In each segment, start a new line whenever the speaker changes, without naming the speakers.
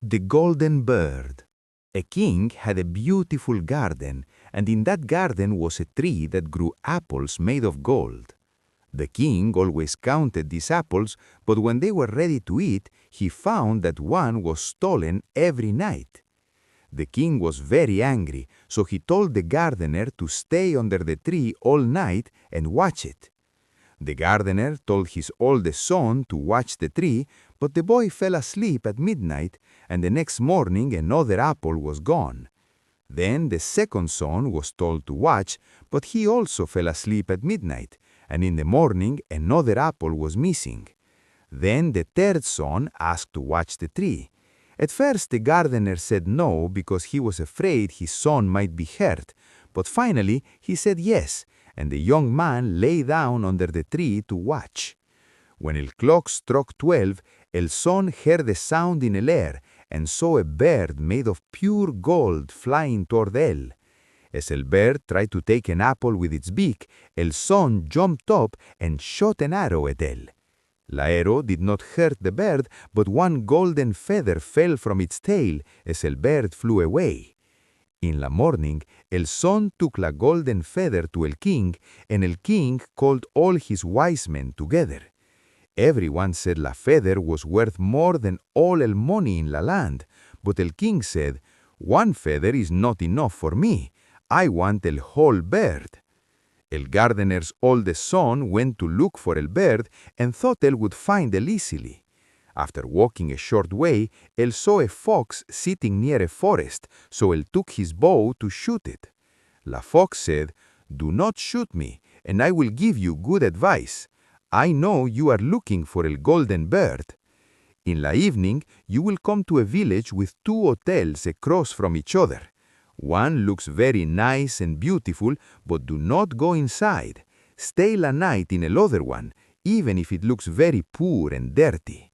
The Golden Bird. A king had a beautiful garden, and in that garden was a tree that grew apples made of gold. The king always counted these apples, but when they were ready to eat, he found that one was stolen every night. The king was very angry, so he told the gardener to stay under the tree all night and watch it. The gardener told his oldest son to watch the tree, but the boy fell asleep at midnight, and the next morning another apple was gone. Then the second son was told to watch, but he also fell asleep at midnight, and in the morning another apple was missing. Then the third son asked to watch the tree. At first the gardener said no because he was afraid his son might be hurt, but finally he said yes, and the young man lay down under the tree to watch. When el clock struck 12, el son heard a sound in el air and saw a bird made of pure gold flying toward él. As el bird tried to take an apple with its beak, el son jumped up and shot an arrow at él. La arrow did not hurt the bird, but one golden feather fell from its tail as el bird flew away. In la morning, el son took la golden feather to el king, and el king called all his wise men together. Everyone said la feather was worth more than all el money in la land, but el king said, "One feather is not enough for me. I want el whole bird." El gardener's oldest son went to look for el bird and thought él would find el easily. After walking a short way, él saw a fox sitting near a forest, so él took his bow to shoot it. La fox said, "Do not shoot me, and I will give you good advice. I know you are looking for el golden bird. In la evening, you will come to a village with two hotels across from each other. One looks very nice and beautiful, but do not go inside. Stay la night in el other one, even if it looks very poor and dirty."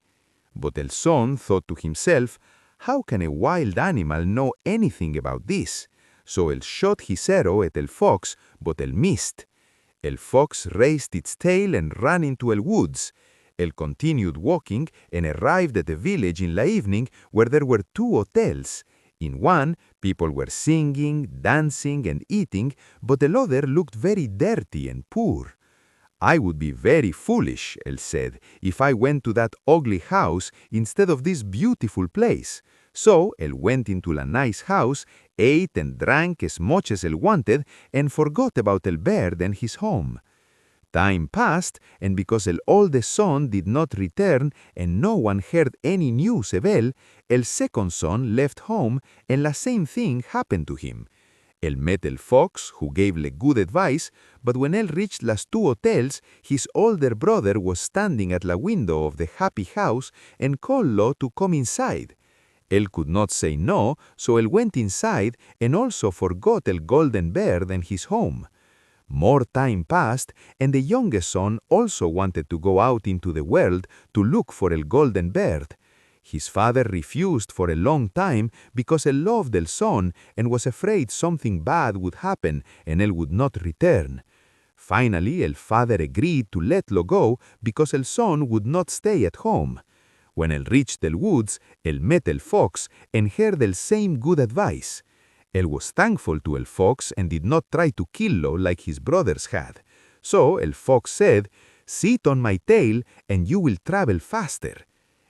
But el son thought to himself, "How can a wild animal know anything about this?" So él shot his arrow at el fox, but él missed. El fox raised its tail and ran into el woods. Él continued walking and arrived at a village in la evening where there were two hotels. In one, people were singing, dancing, and eating, but the other looked very dirty and poor. "I would be very foolish," él said, "if I went to that ugly house instead of this beautiful place." So él went into la nice house, ate and drank as much as él wanted, and forgot about el bird and his home. Time passed, and because el oldest son did not return and no one heard any news of él, el second son left home, and la same thing happened to him. Él met el fox, who gave le good advice, but when él reached las two hotels, his older brother was standing at la window of the happy house and called lo to come inside. Él could not say no, so él went inside and also forgot el golden bird and his home. More time passed, and the youngest son also wanted to go out into the world to look for el golden bird. His father refused for a long time because él loved el son and was afraid something bad would happen and él would not return. Finally, el father agreed to let lo go because el son would not stay at home. When él reached el woods, él met el fox and heard el same good advice. Él was thankful to el fox and did not try to kill lo like his brothers had. So el fox said, "Sit on my tail and you will travel faster."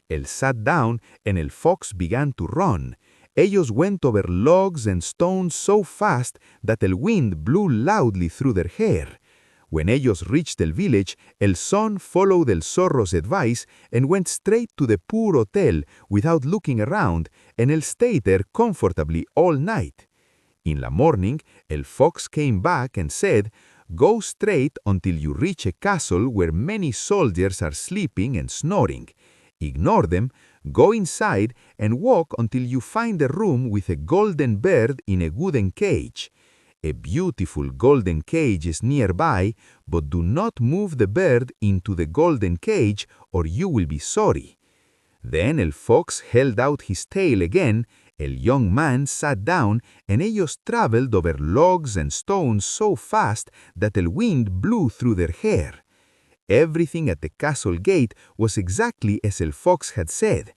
Él sat down and el fox began to run. Ellos went over logs and stones so fast that el wind blew loudly through their hair. When ellos reached el village, el son followed el zorro's advice and went straight to the poor hotel without looking around, and él stayed there comfortably all night. In la morning, el fox came back and said, "Go straight until you reach a castle where many soldiers are sleeping and snoring. Ignore them, go inside, and walk until you find a room with a golden bird in a wooden cage. A beautiful golden cage is nearby, but do not move the bird into the golden cage or you will be sorry." Then el fox held out his tail again, el young man sat down, and ellos traveled over logs and stones so fast that el wind blew through their hair. Everything at the castle gate was exactly as el fox had said.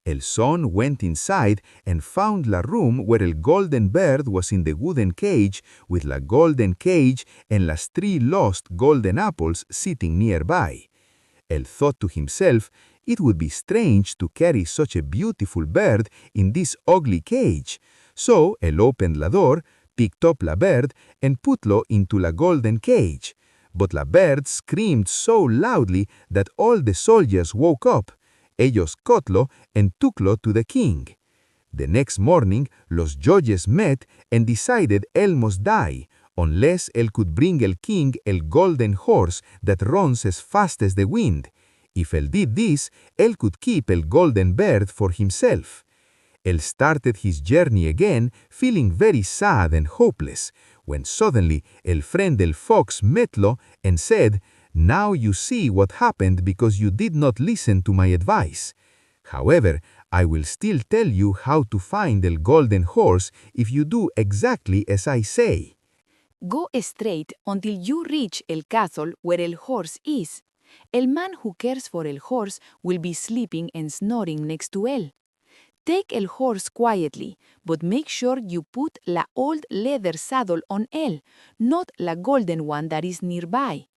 El son went inside and found la room where el golden bird was in the wooden cage with la golden cage and las 3 lost golden apples sitting nearby. El thought to himself, it would be strange to carry such a beautiful bird in this ugly cage. So el opened la door, picked up la bird, and putlo into la golden cage. But la bird screamed so loudly that all the soldiers woke up. Ellos caughlo and tooklo to the king. The next morning, los judges met and decided él must die, unless él could bring el king el golden horse that runs as fast as the wind. If él did this, él could keep el golden bird for himself. Él started his journey again, feeling very sad and hopeless, when suddenly el friend del fox metlo and said, "Now you see what happened because you did not listen to my advice. However, I will still tell you how to find el golden horse if you do exactly as I say."
Go straight until you reach el castle where el horse is. El man who cares for el horse will be sleeping and snoring next to él. Take el horse quietly, but make sure you put la old leather saddle on él, not la golden one that is nearby.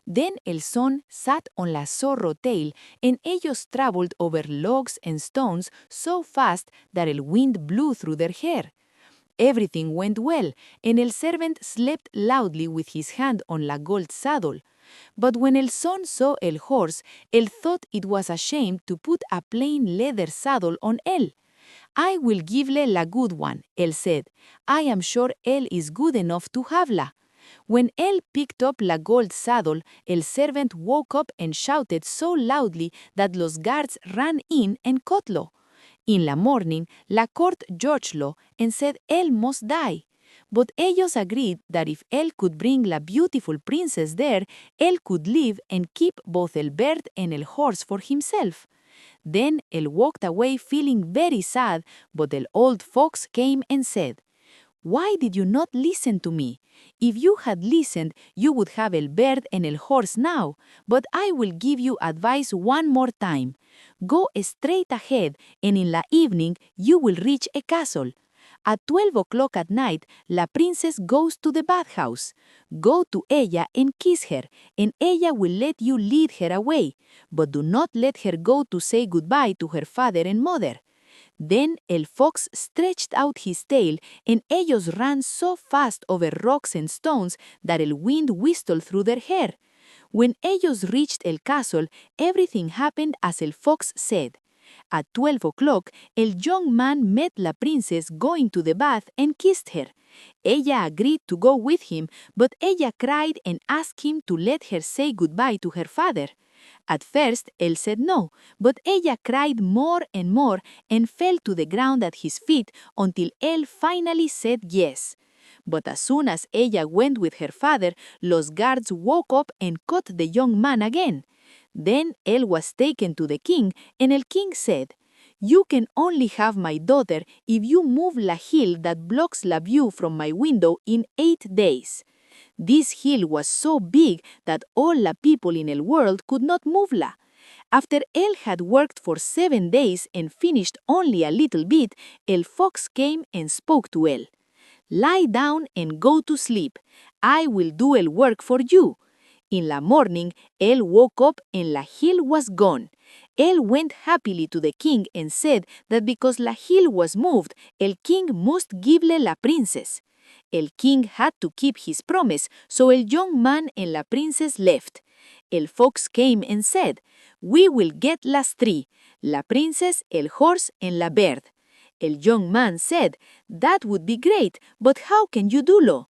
Then el son sat on la zorro tail, and ellos traveled over logs and stones so fast that el wind blew through their hair. Everything went well, and el servant slept loudly with his hand on la gold saddle. But when el son saw el horse, él thought it was a shame to put a plain leather saddle on él. "I will give-le la good one," él said. "I am sure él is good enough to have-la." When él picked up la gold saddle, el servant woke up and shouted so loudly that los guards ran in and caughtlo. In la morning, la court judged-lo and said él must die. But ellos agreed that if él could bring la beautiful princess there, él could live and keep both el bird and el horse for himself. Then él walked away feeling very sad, but the old fox came and said, "Why did you not listen to me? If you had listened, you would have el bird and el horse now, but I will give you advice one more time. Go straight ahead, and in la evening you will reach a castle. At 12 o'clock at night, la princess goes to the bathhouse. Go to ella and kiss her, and ella will let you lead her away, but do not let her go to say goodbye to her father and mother." Then el fox stretched out his tail, and ellos ran so fast over rocks and stones that el wind whistled through their hair. When ellos reached el castle, everything happened as el fox said. At 12 o'clock, el young man met la princess going to the bath and kissed her. Ella agreed to go with him, but ella cried and asked him to let her say goodbye to her father. At first, él said no, but ella cried more and fell to the ground at his feet until él finally said yes. But as soon as ella went with her father, los guards woke up and caught the young man again. Then él was taken to the king, and el king said, "You can only have my daughter if you move la hill that blocks la view from my window in 8 days." This hill was so big that all la people in el world could not move la. After él had worked for 7 days and finished only a little bit, el fox came and spoke to él. "Lie down and go to sleep. I will do el work for you." In la morning, él woke up and la hill was gone. Él went happily to the king and said that because la hill was moved, el king must give-le la princess. El king had to keep his promise, so el young man and la princess left. El fox came and said, "We will get las 3, la princess, el horse, and la bird." El young man said, "That would be great, but how can you do-lo?"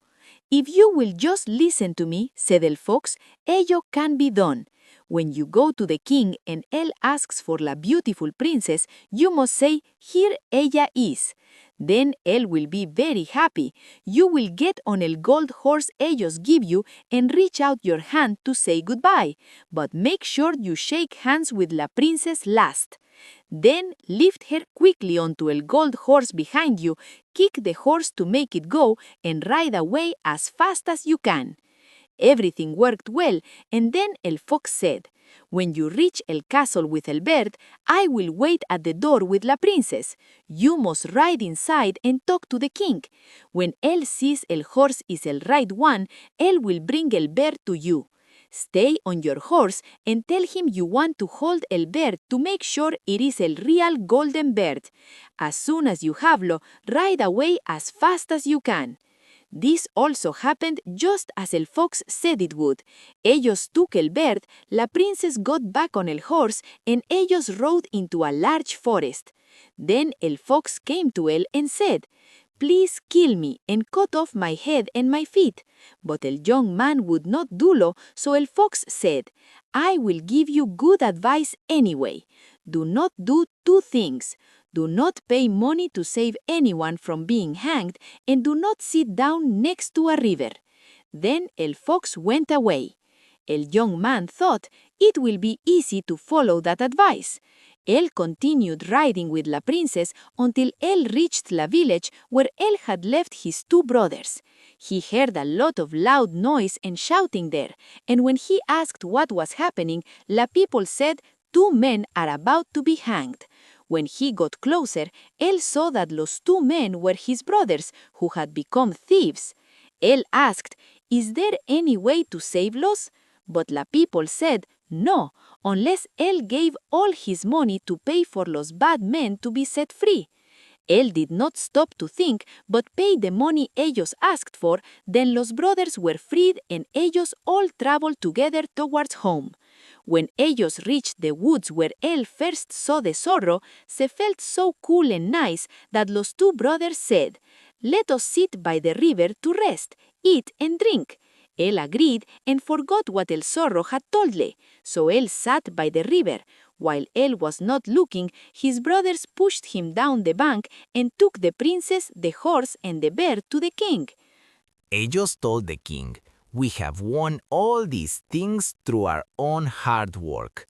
"If you will just listen to me," said el fox, "ello can be done. When you go to the king and él asks for la beautiful princess, you must say, 'Here ella is.' Then él will be very happy. You will get on el gold horse ellos give you and reach out your hand to say goodbye, but make sure you shake hands with la princess last. Then lift her quickly onto el gold horse behind you, kick the horse to make it go, and ride away as fast as you can." Everything worked well, and then el fox said, "When you reach el castle with el bird, I will wait at the door with la princess. You must ride inside and talk to the king. When él sees el horse is el right one, él will bring el bird to you. Stay on your horse and tell him you want to hold el bird to make sure it is el real golden bird. As soon as you have-lo, ride away as fast as you can." This also happened just as el fox said it would. Ellos took el bird, la princess got back on el horse, and ellos rode into a large forest. Then el fox came to él and said, "Please kill me and cut off my head and my feet." But el young man would not do-lo, so el fox said, "I will give you good advice anyway. Do not do two things. Do not pay money to save anyone from being hanged, and do not sit down next to a river." Then el fox went away. El young man thought it will be easy to follow that advice. Él continued riding with la princess until él reached la village where él had left his two brothers. He heard a lot of loud noise and shouting there, and when he asked what was happening, la people said 2 men are about to be hanged. When he got closer, él saw that los 2 men were his brothers, who had become thieves. Él asked, "Is there any way to save-los?" But la people said, "No, unless él gave all his money to pay for los bad men to be set free." Él did not stop to think, but paid the money ellos asked for, then los brothers were freed and ellos all traveled together towards home. When ellos reached the woods where él first saw the zorro, se felt so cool and nice that los 2 brothers said, "Let us sit by the river to rest, eat and drink." Él agreed and forgot what el zorro had toldle, so él sat by the river. While él was not looking, his brothers pushed him down the bank and took the princess, the horse, and the bird to the king.
Ellos told the king, "We have won all these things through our own hard work."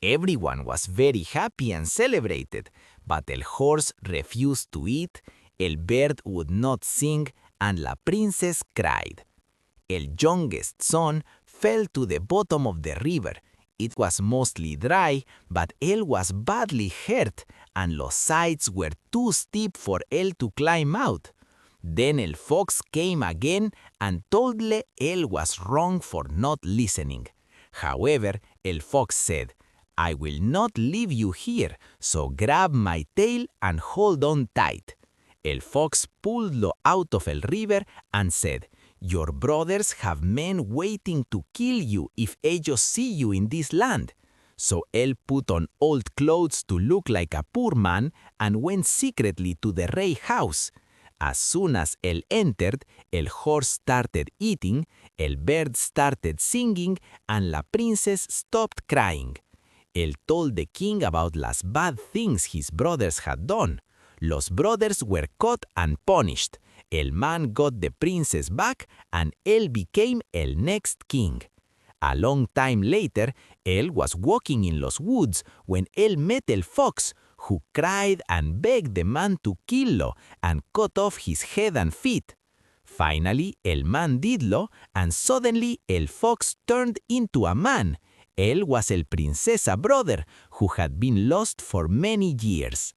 Everyone was very happy and celebrated, but el horse refused to eat, el bird would not sing, and la princess cried. El youngest son fell to the bottom of the river. It was mostly dry, but él was badly hurt, and los sides were too steep for él to climb out. Then el fox came again and toldle él was wrong for not listening. However, el fox said, "I will not leave you here, so grab my tail and hold on tight." El fox pulled lo out of el river and said, "Your brothers have men waiting to kill you if ellos see you in this land." So él put on old clothes to look like a poor man and went secretly to the rey house. As soon as él entered, el horse started eating, el bird started singing, and la princess stopped crying. Él told the king about las bad things his brothers had done. Los brothers were caught and punished. El man got the princess back, and él became el next king. A long time later, él was walking in los woods when él met el fox, who cried and begged the man to kill-lo and cut off his head and feet. Finally, el man did-lo, and suddenly el fox turned into a man. Él was el princesa brother, who had been lost for many years.